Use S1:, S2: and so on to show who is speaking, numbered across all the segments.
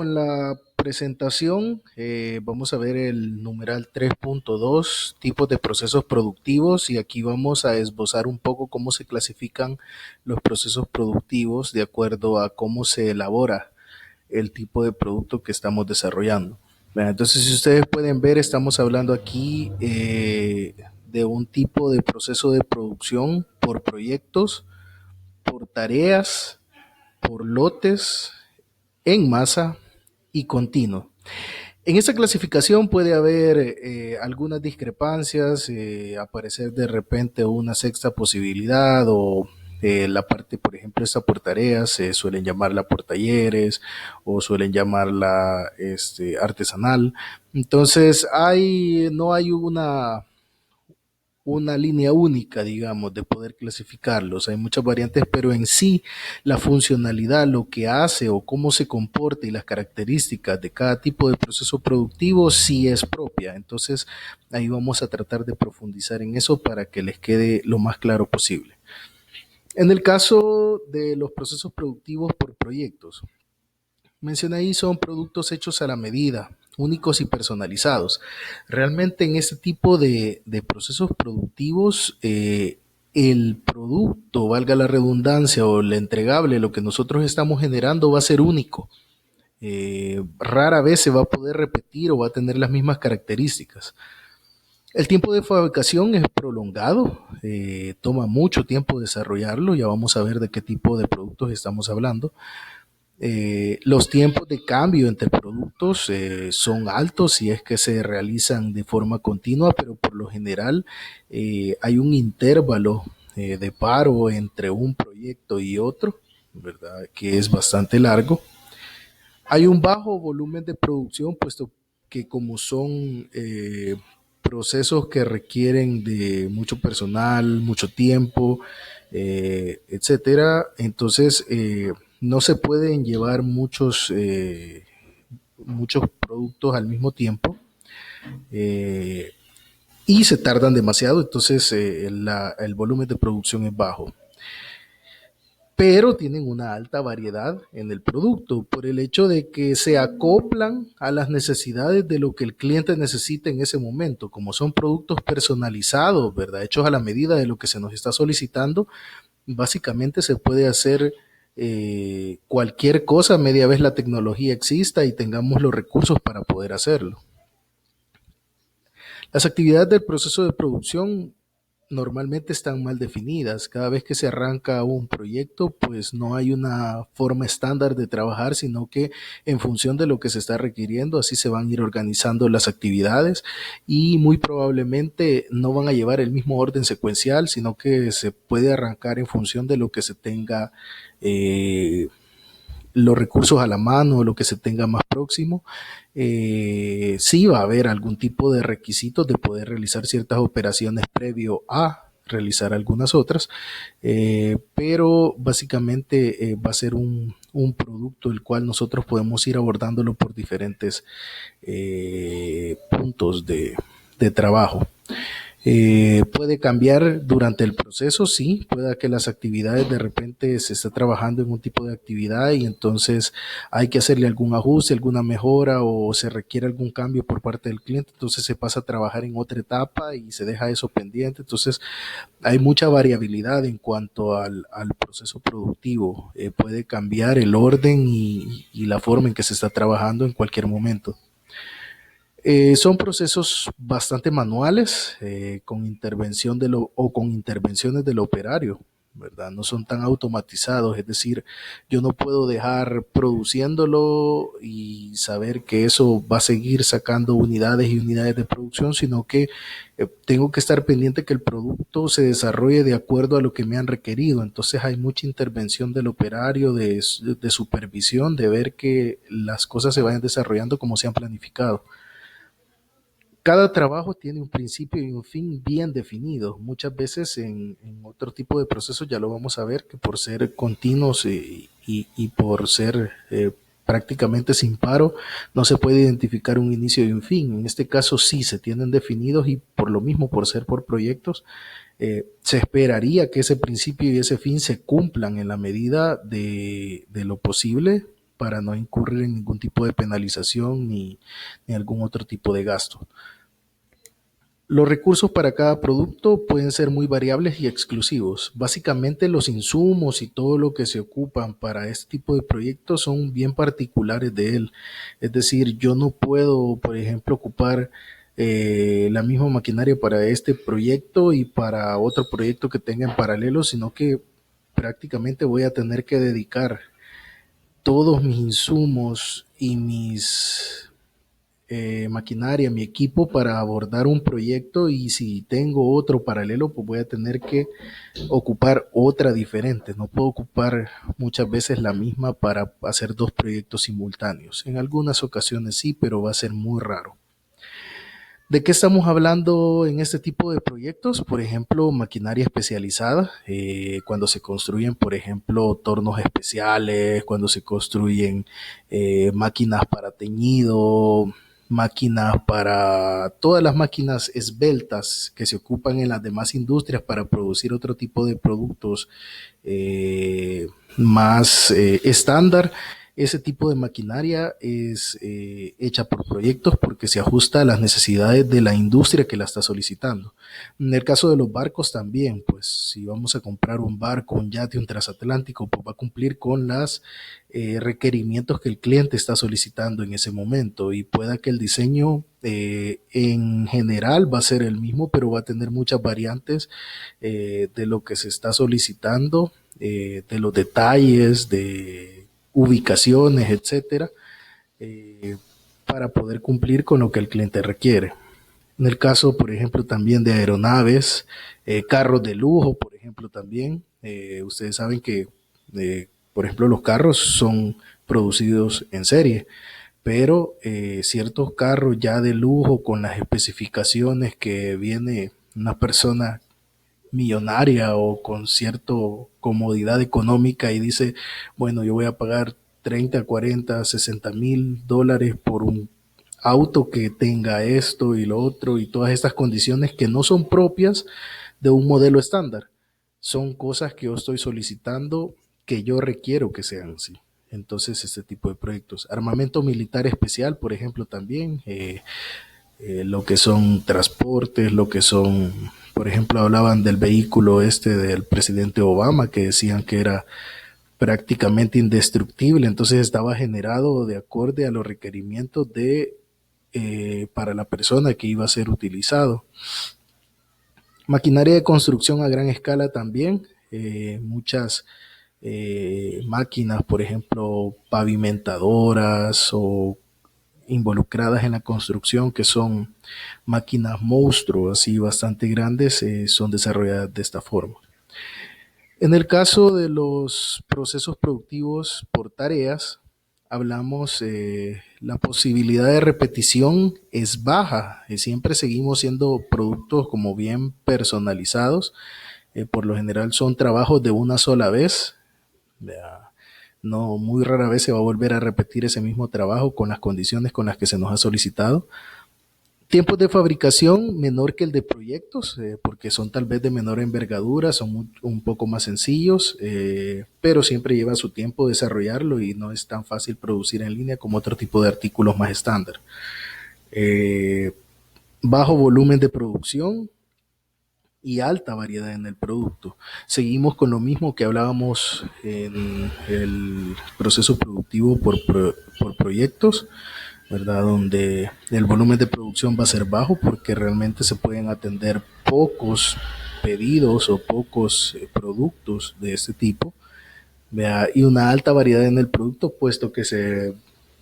S1: En la presentación vamos a ver el numeral 3.2, tipos de procesos productivos, y aquí vamos a esbozar un poco cómo se clasifican los procesos productivos de acuerdo a cómo se elabora el tipo de producto que estamos desarrollando. Bueno, entonces, si ustedes pueden ver, estamos hablando aquí de un tipo de proceso de producción por proyectos, por tareas, por lotes, en masa y continuo. En esta clasificación puede haber algunas discrepancias, aparecer de repente una sexta posibilidad o la parte, por ejemplo, esta por tareas, se suelen llamarla por talleres o suelen llamarla artesanal. Entonces, no hay una línea única, digamos, de poder clasificarlos. Hay muchas variantes, pero en sí la funcionalidad, lo que hace o cómo se comporta y las características de cada tipo de proceso productivo sí es propia. Entonces ahí vamos a tratar de profundizar en eso para que les quede lo más claro posible. En el caso de los procesos productivos por proyectos, mencioné ahí son productos hechos a la medida, únicos y personalizados. Realmente en este tipo de procesos productivos, el producto, valga la redundancia, o el entregable, lo que nosotros estamos generando va a ser único. Rara vez se va a poder repetir o va a tener las mismas características. El tiempo de fabricación es prolongado, toma mucho tiempo desarrollarlo, ya vamos a ver de qué tipo de productos estamos hablando. Los tiempos de cambio entre productos son altos si es que se realizan de forma continua, pero por lo general hay un intervalo de paro entre un proyecto y otro, ¿verdad? Que es bastante largo. Hay un bajo volumen de producción, puesto que como son procesos que requieren de mucho personal, mucho tiempo, etcétera, entonces no se pueden llevar muchos productos al mismo tiempo, eh, y se tardan demasiado, entonces el volumen de producción es bajo, pero tienen una alta variedad en el producto por el hecho de que se acoplan a las necesidades de lo que el cliente necesita en ese momento. Como son productos personalizados, ¿verdad? Hechos a la medida de lo que se nos está solicitando, básicamente se puede hacer cualquier cosa media vez la tecnología exista y tengamos los recursos para poder hacerlo. Las actividades del proceso de producción normalmente están mal definidas. Cada vez que se arranca un proyecto, pues no hay una forma estándar de trabajar, sino que en función de lo que se está requiriendo, así se van a ir organizando las actividades y muy probablemente no van a llevar el mismo orden secuencial, sino que se puede arrancar en función de lo que se tenga, los recursos a la mano, lo que se tenga más próximo. Sí va a haber algún tipo de requisitos de poder realizar ciertas operaciones previo a realizar algunas otras, pero básicamente va a ser un producto el cual nosotros podemos ir abordándolo por diferentes puntos de trabajo. Puede cambiar durante el proceso, sí, puede que las actividades de repente se está trabajando en un tipo de actividad y entonces hay que hacerle algún ajuste, alguna mejora o se requiere algún cambio por parte del cliente, entonces se pasa a trabajar en otra etapa y se deja eso pendiente, entonces hay mucha variabilidad en cuanto al proceso productivo. Puede cambiar el orden y la forma en que se está trabajando en cualquier momento. Son procesos bastante manuales, con intervención o con intervenciones del operario, ¿verdad? No son tan automatizados, es decir, yo no puedo dejar produciéndolo y saber que eso va a seguir sacando unidades y unidades de producción, sino que tengo que estar pendiente que el producto se desarrolle de acuerdo a lo que me han requerido. Entonces hay mucha intervención del operario, de supervisión, de ver que las cosas se vayan desarrollando como se han planificado. Cada trabajo tiene un principio y un fin bien definidos. Muchas veces en otro tipo de procesos ya lo vamos a ver, que por ser continuos y por ser prácticamente sin paro, no se puede identificar un inicio y un fin. En este caso sí se tienen definidos y por lo mismo, por ser por proyectos, se esperaría que ese principio y ese fin se cumplan en la medida de lo posible para no incurrir en ningún tipo de penalización ni algún otro tipo de gasto. Los recursos para cada producto pueden ser muy variables y exclusivos. Básicamente los insumos y todo lo que se ocupan para este tipo de proyectos son bien particulares de él. Es decir, yo no puedo, por ejemplo, ocupar la misma maquinaria para este proyecto y para otro proyecto que tenga en paralelo, sino que prácticamente voy a tener que dedicar todos mis insumos y mis maquinaria, mi equipo para abordar un proyecto, y si tengo otro paralelo, pues voy a tener que ocupar otra diferente. No puedo ocupar muchas veces la misma para hacer dos proyectos simultáneos. En algunas ocasiones sí, pero va a ser muy raro. ¿De qué estamos hablando en este tipo de proyectos? Por ejemplo, maquinaria especializada, cuando se construyen, por ejemplo, tornos especiales, cuando se construyen máquinas para teñido, máquinas para todas las máquinas esbeltas que se ocupan en las demás industrias para producir otro tipo de productos más estándar. Ese tipo de maquinaria es hecha por proyectos porque se ajusta a las necesidades de la industria que la está solicitando. En el caso de los barcos también, pues si vamos a comprar un barco, un yate, un transatlántico, pues va a cumplir con los requerimientos que el cliente está solicitando en ese momento, y pueda que el diseño en general va a ser el mismo, pero va a tener muchas variantes de lo que se está solicitando, de los detalles, de ubicaciones, etcétera, para poder cumplir con lo que el cliente requiere. En el caso, por ejemplo, también de aeronaves, carros de lujo, por ejemplo, también. Ustedes saben que, por ejemplo, los carros son producidos en serie, pero ciertos carros ya de lujo con las especificaciones que viene una persona millonaria o con cierta comodidad económica y dice, bueno, yo voy a pagar 30, 40, $60,000 por un auto que tenga esto y lo otro y todas estas condiciones que no son propias de un modelo estándar. Son cosas que yo estoy solicitando, que yo requiero que sean así. Entonces, este tipo de proyectos. Armamento militar especial, por ejemplo, también. Lo que son transportes, lo que son, por ejemplo, hablaban del vehículo este del presidente Obama, que decían que era prácticamente indestructible, entonces estaba generado de acorde a los requerimientos de para la persona que iba a ser utilizado. Maquinaria de construcción a gran escala también, muchas máquinas, por ejemplo, pavimentadoras o involucradas en la construcción, que son máquinas monstruos, así bastante grandes, son desarrolladas de esta forma. En el caso de los procesos productivos por tareas, hablamos, la posibilidad de repetición es baja, siempre seguimos siendo productos como bien personalizados, por lo general son trabajos de una sola vez, no, muy rara vez se va a volver a repetir ese mismo trabajo con las condiciones con las que se nos ha solicitado. Tiempos de fabricación menor que el de proyectos, porque son tal vez de menor envergadura, son un poco más sencillos, pero siempre lleva su tiempo desarrollarlo y no es tan fácil producir en línea como otro tipo de artículos más estándar. Eh, Bajo volumen de producción y alta variedad en el producto. Seguimos con lo mismo que hablábamos en el proceso productivo por proyectos, ¿verdad? Donde el volumen de producción va a ser bajo porque realmente se pueden atender pocos pedidos o pocos productos de este tipo, ¿verdad? Y una alta variedad en el producto, puesto que se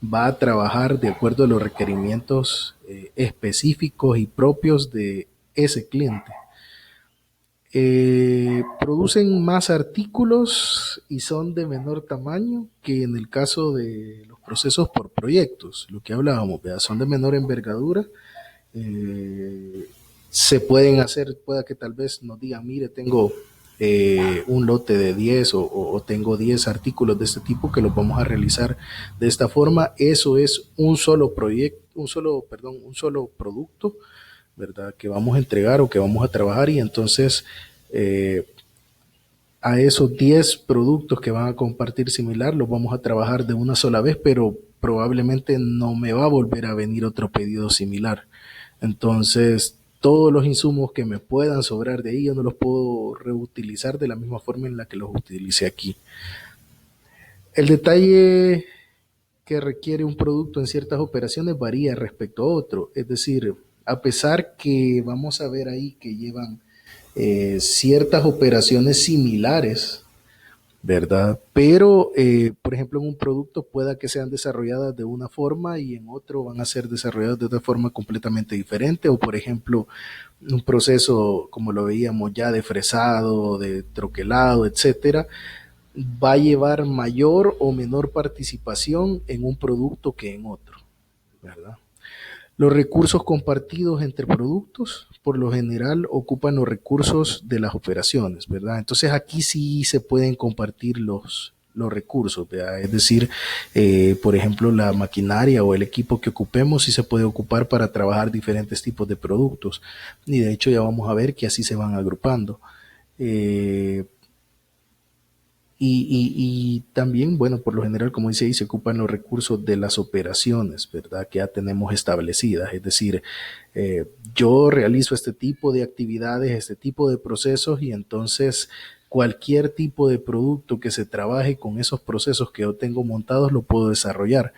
S1: va a trabajar de acuerdo a los requerimientos específicos y propios de ese cliente. Producen más artículos y son de menor tamaño que en el caso de los procesos por proyectos, lo que hablábamos, ¿verdad? Son de menor envergadura. eh, Se pueden hacer, pueda que tal vez nos digan, mire, tengo un lote de 10 o tengo 10 artículos de este tipo que los vamos a realizar de esta forma. Eso es un solo proyecto, un solo producto, ¿verdad? Que vamos a entregar o que vamos a trabajar, y entonces eh, a esos 10 productos que van a compartir similar, los vamos a trabajar de una sola vez, pero probablemente no me va a volver a venir otro pedido similar. Entonces, todos los insumos que me puedan sobrar de ahí, yo no los puedo reutilizar de la misma forma en la que los utilicé aquí. El detalle que requiere un producto en ciertas operaciones varía respecto a otro. Es decir, a pesar que vamos a ver ahí que llevan ciertas operaciones similares, ¿verdad? Pero, por ejemplo, en un producto pueda que sean desarrolladas de una forma y en otro van a ser desarrolladas de otra forma completamente diferente. O, por ejemplo, un proceso, como lo veíamos ya, de fresado, de troquelado, etcétera, va a llevar mayor o menor participación en un producto que en otro, ¿verdad? Los recursos compartidos entre productos, por lo general, ocupan los recursos de las operaciones, ¿verdad? Entonces aquí sí se pueden compartir los recursos, ¿verdad? Es decir, por ejemplo, la maquinaria o el equipo que ocupemos sí se puede ocupar para trabajar diferentes tipos de productos. Y de hecho ya vamos a ver que así se van agrupando. Eh, y también, bueno, por lo general, como dice ahí, se ocupan los recursos de las operaciones, ¿verdad? Que ya tenemos establecidas. Es decir, yo realizo este tipo de actividades, este tipo de procesos y entonces cualquier tipo de producto que se trabaje con esos procesos que yo tengo montados lo puedo desarrollar.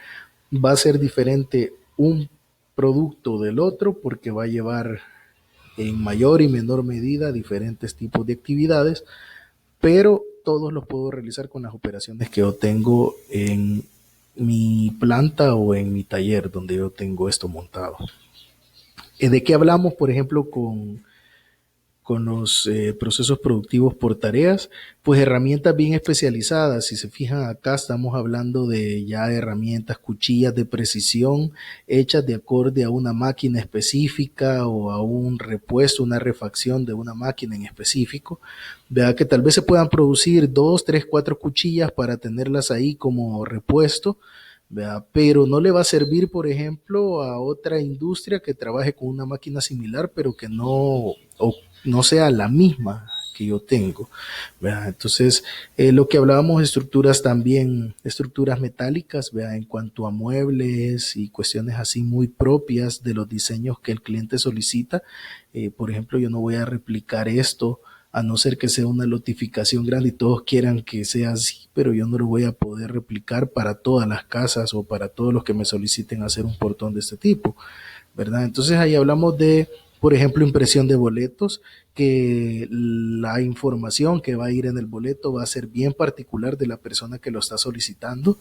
S1: Va a ser diferente un producto del otro porque va a llevar en mayor y menor medida diferentes tipos de actividades, pero todos los puedo realizar con las operaciones que yo tengo en mi planta o en mi taller donde yo tengo esto montado. ¿De qué hablamos, por ejemplo, con los procesos productivos por tareas? Pues herramientas bien especializadas. Si se fijan acá, estamos hablando de ya herramientas, cuchillas de precisión hechas de acorde a una máquina específica o a un repuesto, una refacción de una máquina en específico. Vea que tal vez se puedan producir 2, 3, 4 cuchillas para tenerlas ahí como repuesto, ¿verdad? Pero no le va a servir, por ejemplo, a otra industria que trabaje con una máquina similar, pero que o no sea la misma que yo tengo, ¿verdad? Entonces, lo que hablábamos de estructuras también, estructuras metálicas, ¿verdad? En cuanto a muebles y cuestiones así muy propias de los diseños que el cliente solicita. Por ejemplo, yo no voy a replicar esto a no ser que sea una lotificación grande y todos quieran que sea así, pero yo no lo voy a poder replicar para todas las casas o para todos los que me soliciten hacer un portón de este tipo, ¿verdad? Entonces ahí hablamos de, por ejemplo, impresión de boletos, que la información que va a ir en el boleto va a ser bien particular de la persona que lo está solicitando.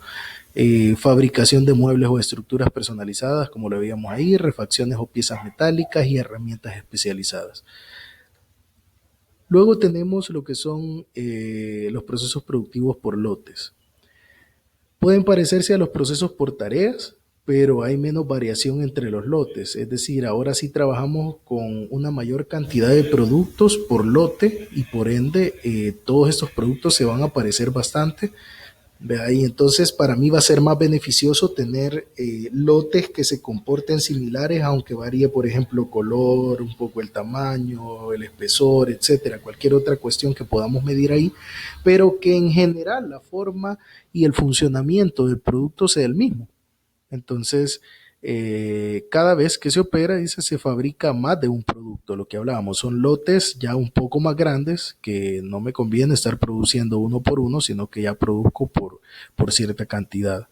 S1: Fabricación de muebles o estructuras personalizadas, como lo veíamos ahí, refacciones o piezas metálicas y herramientas especializadas. Luego tenemos lo que son los procesos productivos por lotes. Pueden parecerse a los procesos por tareas, pero hay menos variación entre los lotes. Es decir, ahora sí trabajamos con una mayor cantidad de productos por lote y por ende todos estos productos se van a parecer bastante. ¿Vea? Y entonces para mí va a ser más beneficioso tener lotes que se comporten similares, aunque varíe, por ejemplo, color, un poco el tamaño, el espesor, etcétera, cualquier otra cuestión que podamos medir ahí, pero que en general la forma y el funcionamiento del producto sea el mismo. Entonces, cada vez que se opera, dice, se fabrica más de un producto. Lo que hablábamos son lotes ya un poco más grandes que no me conviene estar produciendo uno por uno, sino que ya produzco por cierta cantidad.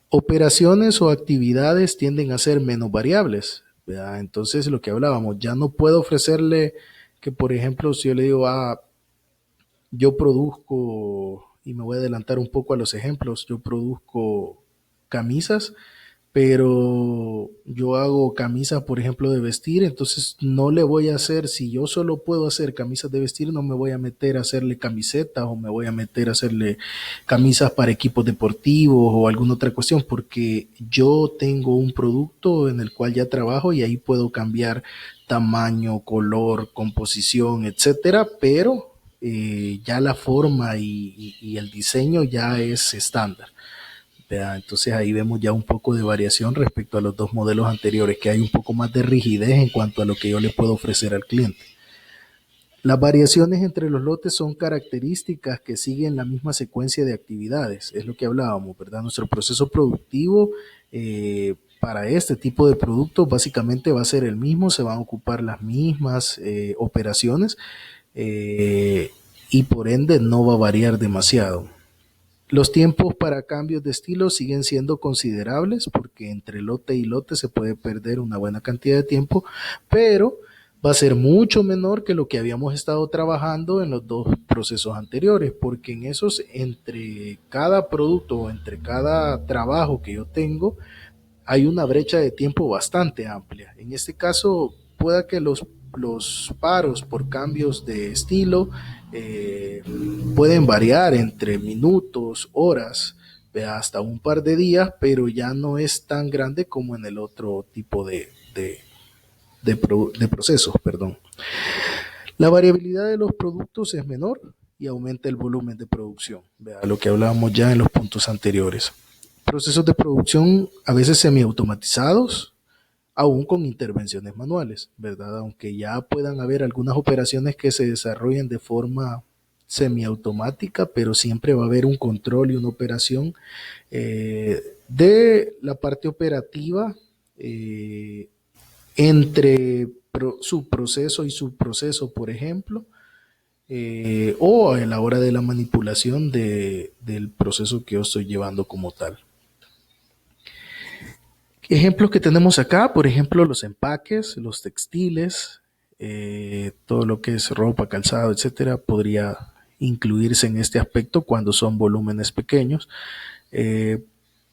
S1: Operaciones o actividades tienden a ser menos variables, ¿verdad? Entonces, lo que hablábamos, ya no puedo ofrecerle que, por ejemplo, si yo le digo, yo produzco, y me voy a adelantar un poco a los ejemplos, yo produzco camisas, pero yo hago camisas, por ejemplo, de vestir, entonces no le voy a hacer, si yo solo puedo hacer camisas de vestir, no me voy a meter a hacerle camisetas o me voy a meter a hacerle camisas para equipos deportivos o alguna otra cuestión, porque yo tengo un producto en el cual ya trabajo y ahí puedo cambiar tamaño, color, composición, etcétera, pero ya la forma y el diseño ya es estándar. ¿Verdad? Entonces ahí vemos ya un poco de variación respecto a los dos modelos anteriores, que hay un poco más de rigidez en cuanto a lo que yo le puedo ofrecer al cliente. Las variaciones entre los lotes son características que siguen la misma secuencia de actividades, es lo que hablábamos, ¿verdad? Nuestro proceso productivo para este tipo de productos básicamente va a ser el mismo, se van a ocupar las mismas operaciones eh, y por ende no va a variar demasiado. Los tiempos para cambios de estilo siguen siendo considerables porque entre lote y lote se puede perder una buena cantidad de tiempo, pero va a ser mucho menor que lo que habíamos estado trabajando en los dos procesos anteriores, porque en esos, entre cada producto o entre cada trabajo que yo tengo, hay una brecha de tiempo bastante amplia. En este caso, pueda que los paros por cambios de estilo eh, pueden variar entre minutos, horas, hasta un par de días, pero ya no es tan grande como en el otro tipo de procesos. Perdón. La variabilidad de los productos es menor y aumenta el volumen de producción. Vea lo que hablábamos ya en los puntos anteriores. Procesos de producción a veces semiautomatizados, aún con intervenciones manuales, ¿verdad? Aunque ya puedan haber algunas operaciones que se desarrollen de forma semiautomática, pero siempre va a haber un control y una operación de la parte operativa entre su proceso y su proceso, por ejemplo, o a la hora de la manipulación del proceso que yo estoy llevando como tal. Ejemplos que tenemos acá, por ejemplo, los empaques, los textiles, todo lo que es ropa, calzado, etcétera, podría incluirse en este aspecto cuando son volúmenes pequeños. Eh,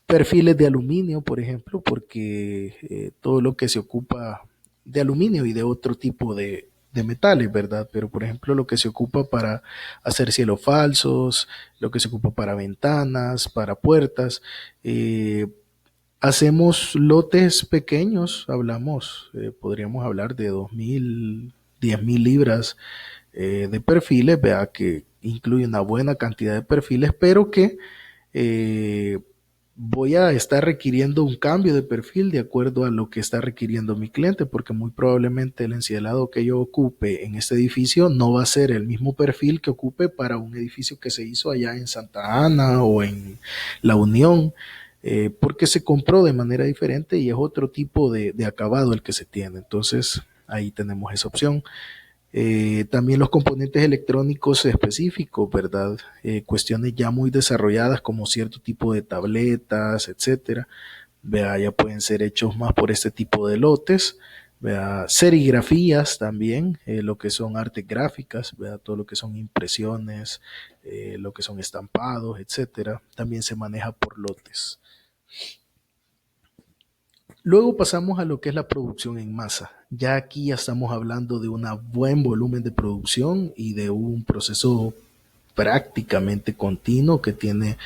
S1: Perfiles de aluminio, por ejemplo, porque todo lo que se ocupa de aluminio y de otro tipo de metales, ¿verdad? Pero, por ejemplo, lo que se ocupa para hacer cielos falsos, lo que se ocupa para ventanas, para puertas, hacemos lotes pequeños, hablamos, podríamos hablar de 2.000, 10.000 libras de perfiles, vea que incluye una buena cantidad de perfiles, pero que eh, voy a estar requiriendo un cambio de perfil de acuerdo a lo que está requiriendo mi cliente, porque muy probablemente el encielado que yo ocupe en este edificio no va a ser el mismo perfil que ocupe para un edificio que se hizo allá en Santa Ana o en La Unión, porque se compró de manera diferente y es otro tipo de acabado el que se tiene. Entonces, ahí tenemos esa opción. También los componentes electrónicos específicos, ¿verdad? Cuestiones ya muy desarrolladas como cierto tipo de tabletas, etcétera. Vea, ya pueden ser hechos más por este tipo de lotes. Vea, serigrafías también, lo que son artes gráficas, vea, todo lo que son impresiones, lo que son estampados, etcétera. También se maneja por lotes. Luego pasamos a lo que es la producción en masa. Ya aquí ya estamos hablando de un buen volumen de producción y de un proceso prácticamente continuo que tiene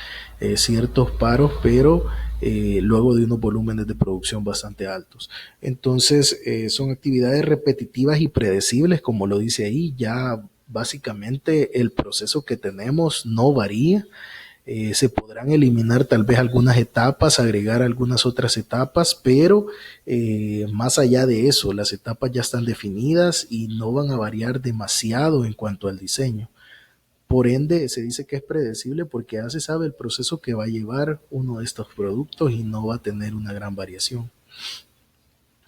S1: ciertos paros, pero luego de unos volúmenes de producción bastante altos. Entonces, son actividades repetitivas y predecibles, como lo dice ahí, ya básicamente el proceso que tenemos no varía. Se podrán eliminar tal vez algunas etapas, agregar algunas otras etapas, pero más allá de eso, las etapas ya están definidas y no van a variar demasiado en cuanto al diseño. Por ende, se dice que es predecible porque ya se sabe el proceso que va a llevar uno de estos productos y no va a tener una gran variación.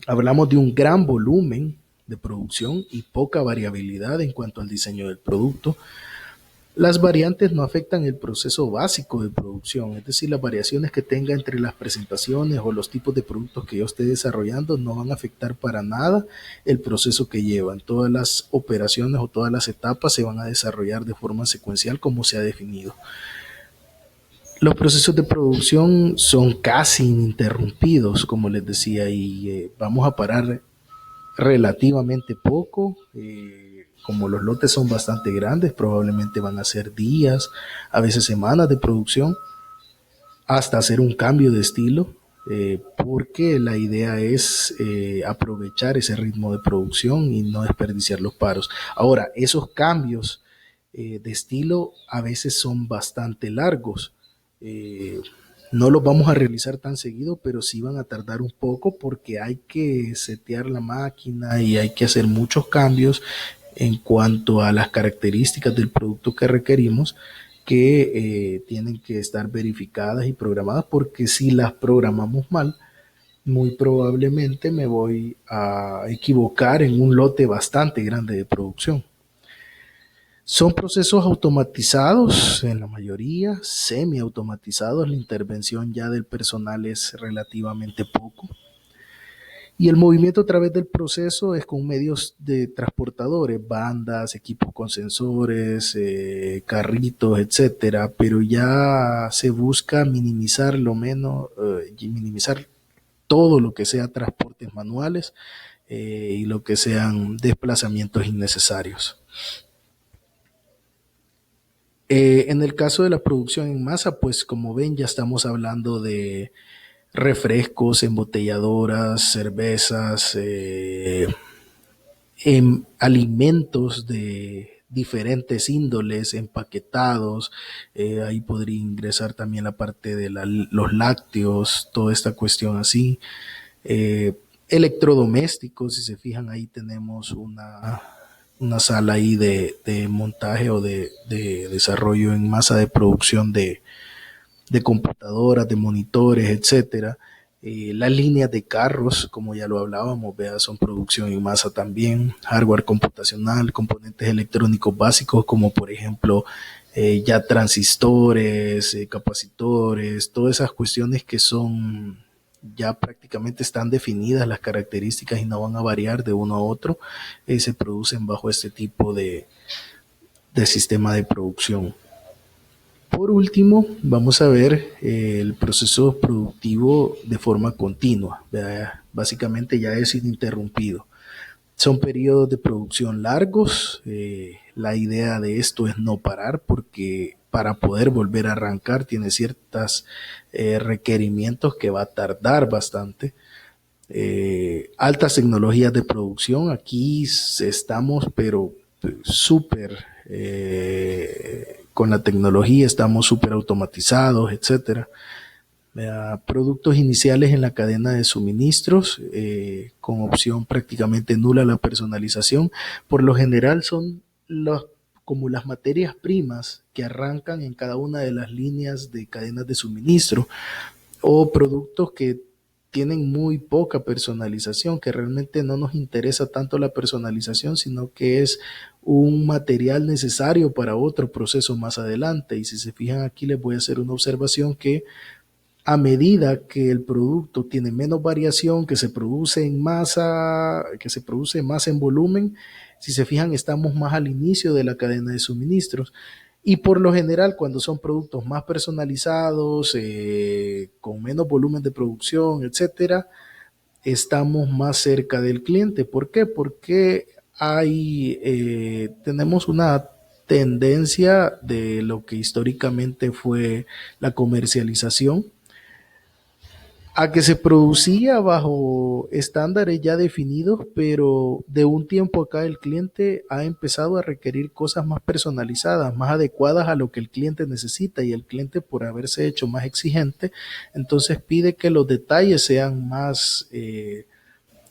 S1: Hablamos de un gran volumen de producción y poca variabilidad en cuanto al diseño del producto. Las variantes no afectan el proceso básico de producción, es decir, las variaciones que tenga entre las presentaciones o los tipos de productos que yo esté desarrollando no van a afectar para nada el proceso que llevan. Todas las operaciones o todas las etapas se van a desarrollar de forma secuencial como se ha definido. Los procesos de producción son casi ininterrumpidos, como les decía, y vamos a parar relativamente poco. Como los lotes son bastante grandes, probablemente van a ser días, a veces semanas de producción, hasta hacer un cambio de estilo, porque la idea es aprovechar ese ritmo de producción y no desperdiciar los paros. Ahora, esos cambios de estilo a veces son bastante largos. Eh, no los vamos a realizar tan seguido, pero sí van a tardar un poco porque hay que setear la máquina y hay que hacer muchos cambios en cuanto a las características del producto que requerimos, que tienen que estar verificadas y programadas, porque si las programamos mal, muy probablemente me voy a equivocar en un lote bastante grande de producción. Son procesos automatizados en la mayoría, semiautomatizados, la intervención ya del personal es relativamente poco. Y el movimiento a través del proceso es con medios de transportadores, bandas, equipos con sensores, carritos, etcétera, pero ya se busca minimizar lo menos, minimizar todo lo que sea transportes manuales y lo que sean desplazamientos innecesarios. En el caso de la producción en masa, pues como ven, ya estamos hablando de refrescos, embotelladoras, cervezas, alimentos de diferentes índoles, empaquetados. Ahí podría ingresar también la parte de los lácteos, toda esta cuestión así. Eh, Electrodomésticos, si se fijan, ahí tenemos una sala ahí de montaje o de desarrollo en masa de producción de computadoras, de monitores, etcétera. Las líneas de carros, como ya lo hablábamos, vea, son producción en masa también, hardware computacional, componentes electrónicos básicos como por ejemplo ya transistores, capacitores, todas esas cuestiones que son ya prácticamente están definidas las características y no van a variar de uno a otro, se producen bajo este tipo de sistema de producción. Por último, vamos a ver el proceso productivo de forma continua. Básicamente ya es ininterrumpido. Son periodos de producción largos. La idea de esto es no parar porque para poder volver a arrancar tiene ciertos requerimientos que va a tardar bastante. Altas tecnologías de producción. Aquí estamos, pero súper con la tecnología, estamos súper automatizados, etcétera. Productos iniciales en la cadena de suministros, con opción prácticamente nula a la personalización. Por lo general son como las materias primas que arrancan en cada una de las líneas de cadenas de suministro, o productos que tienen muy poca personalización, que realmente no nos interesa tanto la personalización, sino que es un material necesario para otro proceso más adelante. Y si se fijan aquí, les voy a hacer una observación que a medida que el producto tiene menos variación, que se produce en masa, que se produce más en volumen, si se fijan, estamos más al inicio de la cadena de suministros. Y por lo general, cuando son productos más personalizados, con menos volumen de producción, etcétera, estamos más cerca del cliente. ¿Por qué? Porque tenemos una tendencia de lo que históricamente fue la comercialización, a que se producía bajo estándares ya definidos, pero de un tiempo acá el cliente ha empezado a requerir cosas más personalizadas, más adecuadas a lo que el cliente necesita, y el cliente, por haberse hecho más exigente, entonces pide que los detalles sean más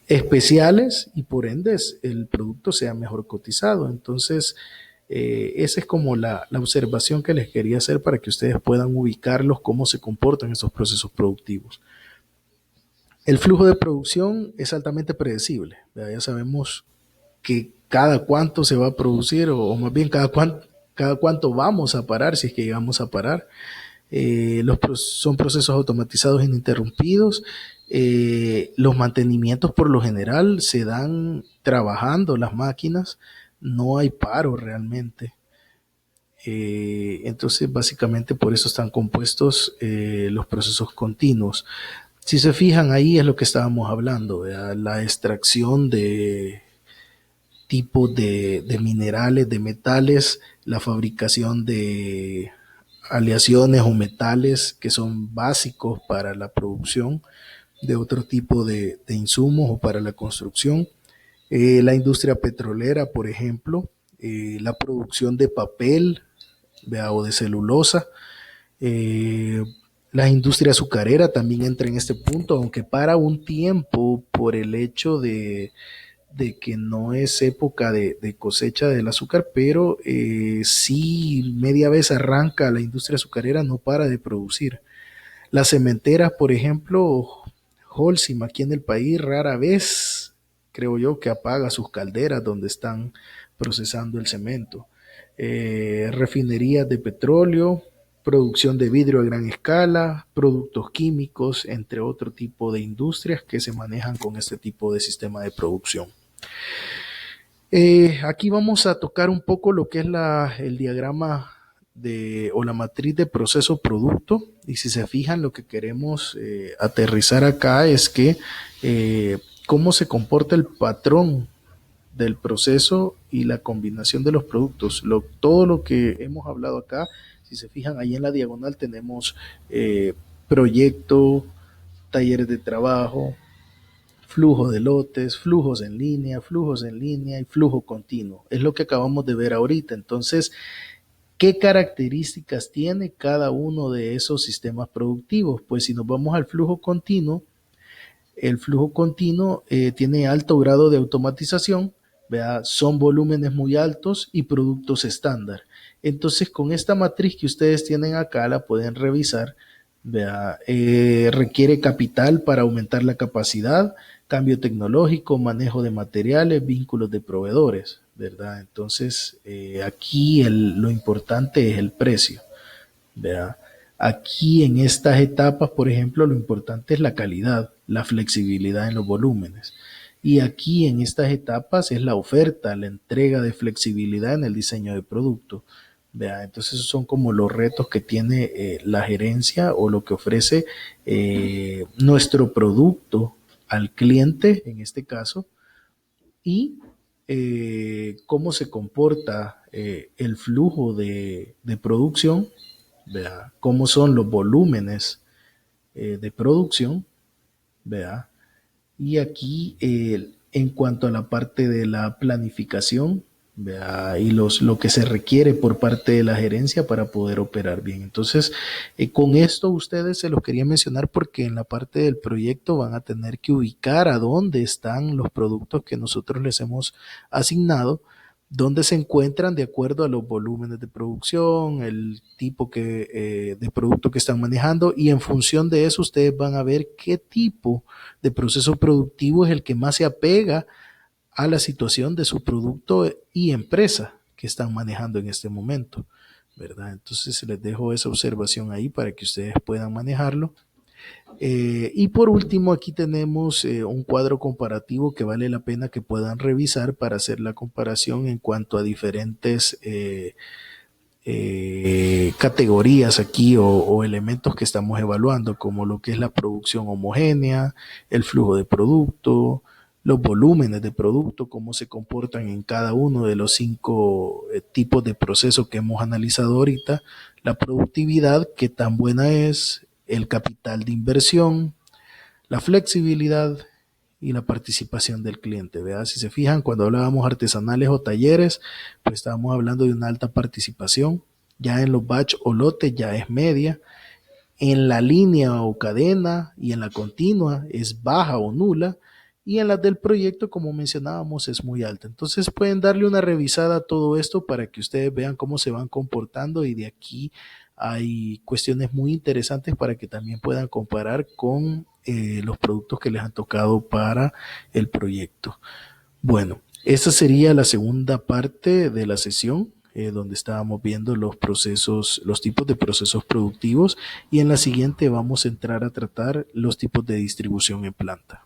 S1: especiales y por ende el producto sea mejor cotizado. Entonces, esa es como la observación que les quería hacer para que ustedes puedan ubicarlos, cómo se comportan estos procesos productivos. El flujo de producción es altamente predecible. Ya sabemos que cada cuánto se va a producir, o más bien cada cuánto vamos a parar, si es que llegamos a parar. Son procesos automatizados ininterrumpidos. Los mantenimientos por lo general se dan trabajando las máquinas, no hay paro realmente. Entonces, básicamente por eso están compuestos los procesos continuos. Si se fijan, ahí es lo que estábamos hablando, ¿verdad? La extracción de tipos de minerales, de metales, la fabricación de aleaciones o metales que son básicos para la producción de otro tipo de insumos o para la construcción. La industria petrolera, por ejemplo, la producción de papel, ¿verdad? O de celulosa. Eh, la industria azucarera también entra en este punto, aunque para un tiempo por el hecho de que no es época de cosecha del azúcar, pero sí media vez arranca la industria azucarera, no para de producir. Las cementeras, por ejemplo, Holcim aquí en el país rara vez, creo yo, que apaga sus calderas donde están procesando el cemento. Refinerías de petróleo, producción de vidrio a gran escala, productos químicos, entre otro tipo de industrias que se manejan con este tipo de sistema de producción. Aquí vamos a tocar un poco lo que es el diagrama o la matriz de proceso producto, y si se fijan lo que queremos aterrizar acá es que cómo se comporta el patrón del proceso y la combinación de los productos. Todo lo que hemos hablado acá, si se fijan ahí en la diagonal tenemos proyecto, talleres de trabajo, flujo de lotes, flujos en línea y flujo continuo. Es lo que acabamos de ver ahorita. Entonces, ¿qué características tiene cada uno de esos sistemas productivos? Pues si nos vamos al flujo continuo, el flujo continuo tiene alto grado de automatización, ¿verdad? Son volúmenes muy altos y productos estándar. Entonces, con esta matriz que ustedes tienen acá, la pueden revisar. Requiere capital para aumentar la capacidad, cambio tecnológico, manejo de materiales, vínculos de proveedores, ¿verdad? Entonces, aquí lo importante es el precio, ¿verdad? Aquí en estas etapas, por ejemplo, lo importante es la calidad, la flexibilidad en los volúmenes. Y aquí en estas etapas es la oferta, la entrega de flexibilidad en el diseño de producto. ¿Vea? Entonces esos son como los retos que tiene la gerencia o lo que ofrece nuestro producto al cliente en este caso, y cómo se comporta el flujo de producción, ¿vea? Cómo son los volúmenes de producción, ¿vea? Y aquí en cuanto a la parte de la planificación, ¿vea? Y lo que se requiere por parte de la gerencia para poder operar bien. Entonces, con esto ustedes se los quería mencionar porque en la parte del proyecto van a tener que ubicar a dónde están los productos que nosotros les hemos asignado, dónde se encuentran de acuerdo a los volúmenes de producción, el tipo de producto que están manejando, y en función de eso ustedes van a ver qué tipo de proceso productivo es el que más se apega a la situación de su producto y empresa que están manejando en este momento, ¿verdad? Entonces les dejo esa observación ahí para que ustedes puedan manejarlo. Y por último, aquí tenemos un cuadro comparativo que vale la pena que puedan revisar para hacer la comparación en cuanto a diferentes categorías aquí o elementos que estamos evaluando, como lo que es la producción homogénea, el flujo de producto, los volúmenes de producto, cómo se comportan en cada uno de los 5 tipos de procesos que hemos analizado ahorita, la productividad, qué tan buena es, el capital de inversión, la flexibilidad y la participación del cliente. ¿Verdad? Si se fijan, cuando hablábamos artesanales o talleres, pues estábamos hablando de una alta participación. Ya en los batch o lotes ya es media. En la línea o cadena y en la continua es baja o nula. Y en las del proyecto, como mencionábamos, es muy alta. Entonces pueden darle una revisada a todo esto para que ustedes vean cómo se van comportando, y de aquí hay cuestiones muy interesantes para que también puedan comparar con los productos que les han tocado para el proyecto. Bueno, esa sería la segunda parte de la sesión, donde estábamos viendo los procesos, los tipos de procesos productivos, y en la siguiente vamos a entrar a tratar los tipos de distribución en planta.